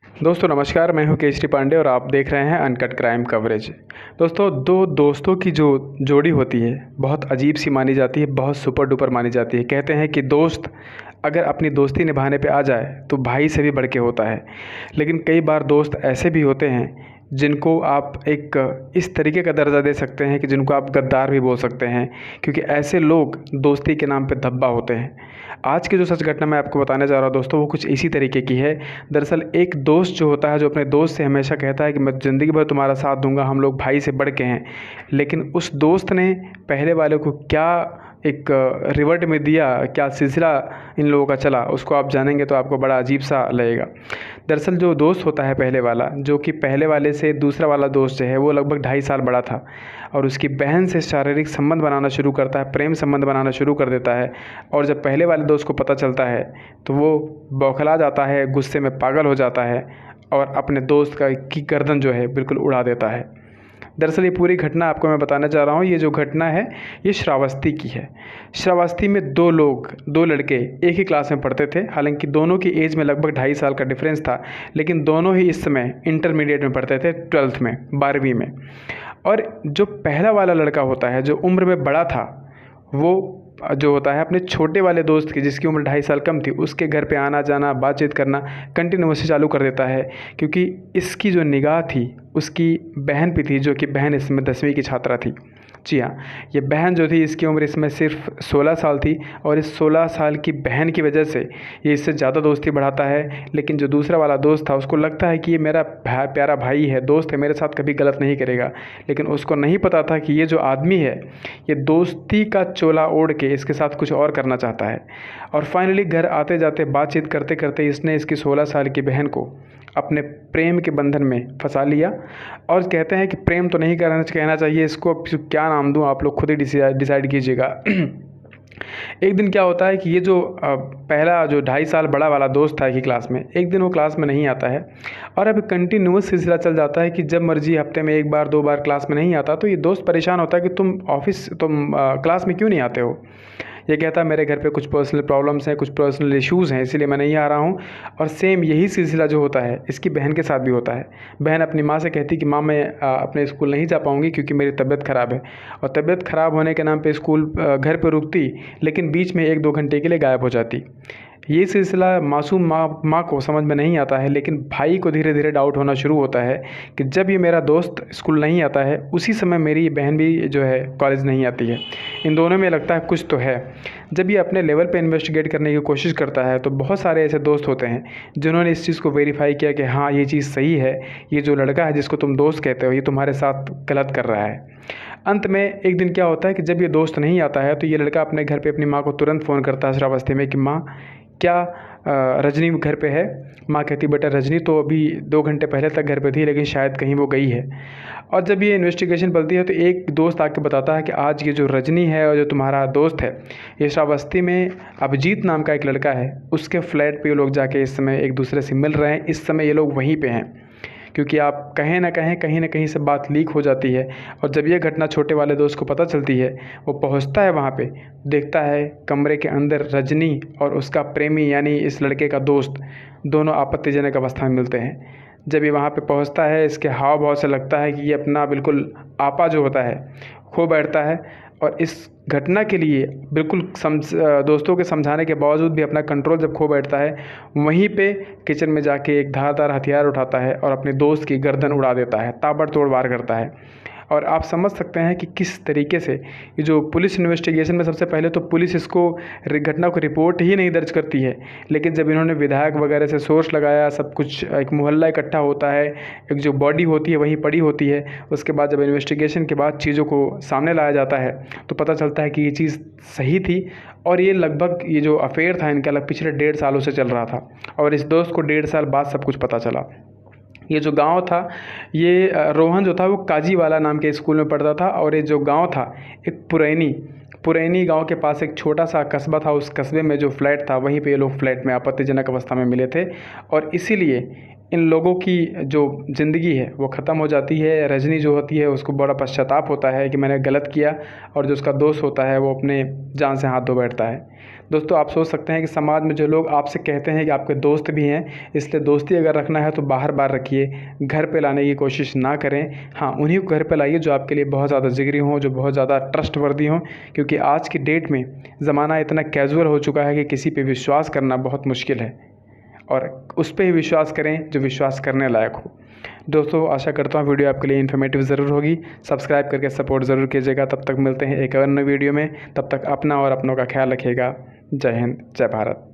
दोस्तों नमस्कार, मैं हूं केशरी पांडे और आप देख रहे हैं अनकट क्राइम कवरेज। दोस्तों, दो दोस्तों की जो जोड़ी होती है बहुत अजीब सी मानी जाती है, बहुत सुपर डुपर मानी जाती है। कहते हैं कि दोस्त अगर अपनी दोस्ती निभाने पे आ जाए तो भाई से भी बढ़ के होता है। लेकिन कई बार दोस्त ऐसे भी होते हैं जिनको आप एक इस तरीके का दर्जा दे सकते हैं कि जिनको आप गद्दार भी बोल सकते हैं, क्योंकि ऐसे लोग दोस्ती के नाम पे धब्बा होते हैं। आज की जो सच घटना मैं आपको बताने जा रहा हूँ दोस्तों, वो कुछ इसी तरीके की है। दरअसल एक दोस्त जो होता है, जो अपने दोस्त से हमेशा कहता है कि मैं ज़िंदगी भर तुम्हारा साथ दूंगा, हम लोग भाई से बढ़ के हैं। लेकिन उस दोस्त ने पहले वाले को क्या एक रिवर्ट में दिया, क्या सिलसिला इन लोगों का चला, उसको आप जानेंगे तो आपको बड़ा अजीब सा लगेगा। दरअसल जो दोस्त होता है पहले वाला, जो कि पहले वाले से दूसरा वाला दोस्त जो है वो लगभग 2.5 साल बड़ा था और उसकी बहन से शारीरिक संबंध बनाना शुरू करता है, प्रेम संबंध बनाना शुरू कर देता है। और जब पहले वाले दोस्त को पता चलता है तो वो बौखला जाता है, गुस्से में पागल हो जाता है और अपने दोस्त की गर्दन जो है बिल्कुल उड़ा देता है। दरअसल ये पूरी घटना आपको मैं बताना चाह रहा हूँ। ये जो घटना है ये श्रावस्ती की है। श्रावस्ती में दो लड़के एक ही क्लास में पढ़ते थे। हालांकि दोनों की एज में लगभग 2.5 साल का डिफरेंस था, लेकिन दोनों ही इस समय इंटरमीडिएट में पढ़ते थे, 12th में, 12वीं में। और जो पहला वाला लड़का होता है जो उम्र में बड़ा था, वो जो होता है अपने छोटे वाले दोस्त की, जिसकी उम्र 2.5 साल कम थी, उसके घर पे आना जाना, बातचीत करना कंटिन्यूसली चालू कर देता है। क्योंकि इसकी जो निगाह थी उसकी बहन पे थी, जो कि बहन इसमें 10वीं की छात्रा थी। जी हाँ, ये बहन जो थी इसकी उम्र इसमें सिर्फ 16 साल थी और इस 16 साल की बहन की वजह से ये इससे ज़्यादा दोस्ती बढ़ाता है। लेकिन जो दूसरा वाला दोस्त था उसको लगता है कि ये मेरा प्यारा भाई है, दोस्त है, मेरे साथ कभी गलत नहीं करेगा। लेकिन उसको नहीं पता था कि ये जो आदमी है ये दोस्ती का चोला ओढ़ के इसके साथ कुछ और करना चाहता है। और फाइनली घर आते जाते बातचीत करते करते इसने इसकी 16 साल की बहन को अपने प्रेम के बंधन में फंसा लिया। और कहते हैं कि प्रेम तो नहीं कहना चाहिए इसको, अब क्या नाम दूं आप लोग खुद ही डिसाइड कीजिएगा। एक दिन क्या होता है कि ये जो पहला जो 2.5 साल बड़ा वाला दोस्त था एक ही क्लास में, एक दिन वो क्लास में नहीं आता है। और अब कंटिन्यूस सिलसिला चल जाता है कि जब मर्जी हफ्ते में 1 बार 2 बार क्लास में नहीं आता तो ये दोस्त परेशान होता है कि तुम क्लास में क्यों नहीं आते हो। ये कहता है मेरे घर पे कुछ पर्सनल प्रॉब्लम्स हैं, कुछ पर्सनल इश्यूज़ हैं, इसीलिए मैं नहीं आ रहा हूँ। और सेम यही सिलसिला जो होता है इसकी बहन के साथ भी होता है। बहन अपनी माँ से कहती कि माँ मैं अपने स्कूल नहीं जा पाऊँगी क्योंकि मेरी तबीयत ख़राब है। और तबीयत ख़राब होने के नाम पे स्कूल घर पे रुकती, लेकिन बीच में 1-2 घंटे के लिए गायब हो जाती। ये सिलसिला मासूम माँ को समझ में नहीं आता है, लेकिन भाई को धीरे धीरे डाउट होना शुरू होता है कि जब ये मेरा दोस्त स्कूल नहीं आता है उसी समय मेरी बहन भी जो है कॉलेज नहीं आती है। इन दोनों में लगता है कुछ तो है। जब ये अपने लेवल पे इन्वेस्टिगेट करने की कोशिश करता है तो बहुत सारे ऐसे दोस्त होते हैं जिन्होंने इस चीज़ को वेरीफाई किया कि हाँ ये चीज़ सही है, ये जो लड़का है जिसको तुम दोस्त कहते हो ये तुम्हारे साथ गलत कर रहा है। अंत में एक दिन क्या होता है कि जब ये दोस्त नहीं आता है तो ये लड़का अपने घर पे अपनी माँ को तुरंत फ़ोन करता है श्रावस्ती में कि माँ क्या रजनी घर पे है। माँ कहती बेटा रजनी तो अभी 2 घंटे पहले तक घर पे थी, लेकिन शायद कहीं वो गई है। और जब ये इन्वेस्टिगेशन चलती है तो एक दोस्त आके बताता है कि आज ये जो रजनी है और जो तुम्हारा दोस्त है, ये श्रावस्ती में अभिजीत नाम का एक लड़का है, उसके फ्लैट पे ये लोग जाके इस समय एक दूसरे से मिल रहे हैं। इस समय ये लोग वहीं पे हैं, क्योंकि आप कहें ना कहें कहीं ना कहीं से बात लीक हो जाती है। और जब ये घटना छोटे वाले दोस्त को पता चलती है, वो पहुंचता है वहाँ पे, देखता है कमरे के अंदर रजनी और उसका प्रेमी यानी इस लड़के का दोस्त दोनों आपत्तिजनक अवस्था में मिलते हैं। जब ये वहाँ पे पहुँचता है, इसके हाव भाव से लगता है कि ये अपना बिल्कुल आपा जो होता है खो बैठता है। और इस घटना के लिए बिल्कुल दोस्तों के समझाने के बावजूद भी अपना कंट्रोल जब खो बैठता है, वहीं पे किचन में जाके एक धारदार हथियार उठाता है और अपने दोस्त की गर्दन उड़ा देता है, ताबड़तोड़ वार करता है। और आप समझ सकते हैं कि किस तरीके से ये जो पुलिस इन्वेस्टिगेशन में सबसे पहले तो पुलिस इसको घटना को रिपोर्ट ही नहीं दर्ज करती है, लेकिन जब इन्होंने विधायक वगैरह से सोर्स लगाया, सब कुछ एक मोहल्ला इकट्ठा होता है, एक जो बॉडी होती है वहीं पड़ी होती है, उसके बाद जब इन्वेस्टिगेशन के बाद चीज़ों को सामने लाया जाता है तो पता चलता है कि ये चीज़ सही थी। और ये लगभग ये जो अफेयर था इनका पिछले 1.5 सालों से चल रहा था और इस दोस्त को 1.5 साल बाद सब कुछ पता चला। ये जो गांव था, ये रोहन जो था वो काजीवाला नाम के स्कूल में पढ़ता था। और ये जो गांव था एक पुरैनी गांव के पास एक छोटा सा कस्बा था। उस कस्बे में जो फ्लैट था वहीं पे ये लोग फ्लैट में आपत्तिजनक अवस्था में मिले थे और इसीलिए इन लोगों की जो ज़िंदगी है वो ख़त्म हो जाती है। रजनी जो होती है उसको बड़ा पश्चाताप होता है कि मैंने गलत किया, और जो उसका दोस्त होता है वो अपने जान से हाथ धो बैठता है। दोस्तों, आप सोच सकते हैं कि समाज में जो लोग आपसे कहते हैं कि आपके दोस्त भी हैं, इसलिए दोस्ती अगर रखना है तो बाहर बार रखिए, घर पे लाने की कोशिश ना करें। हाँ, उन्हीं को घर पे लाइए जो आपके लिए बहुत ज़्यादा जिगरी हों, जो बहुत ज़्यादा ट्रस्टवर्दी हों, क्योंकि आज की डेट में ज़माना इतना कैजुअल हो चुका है कि किसी पे विश्वास करना बहुत मुश्किल है, और उस पे ही विश्वास करें जो विश्वास करने लायक हो। दोस्तों, आशा करता हूँ वीडियो आपके लिए इन्फॉर्मेटिव ज़रूर होगी। सब्सक्राइब करके सपोर्ट ज़रूर कीजिएगा। तब तक मिलते हैं एक अन्य वीडियो में। तब तक अपना और अपनों का ख्याल रखिएगा। जय हिंद, जय भारत।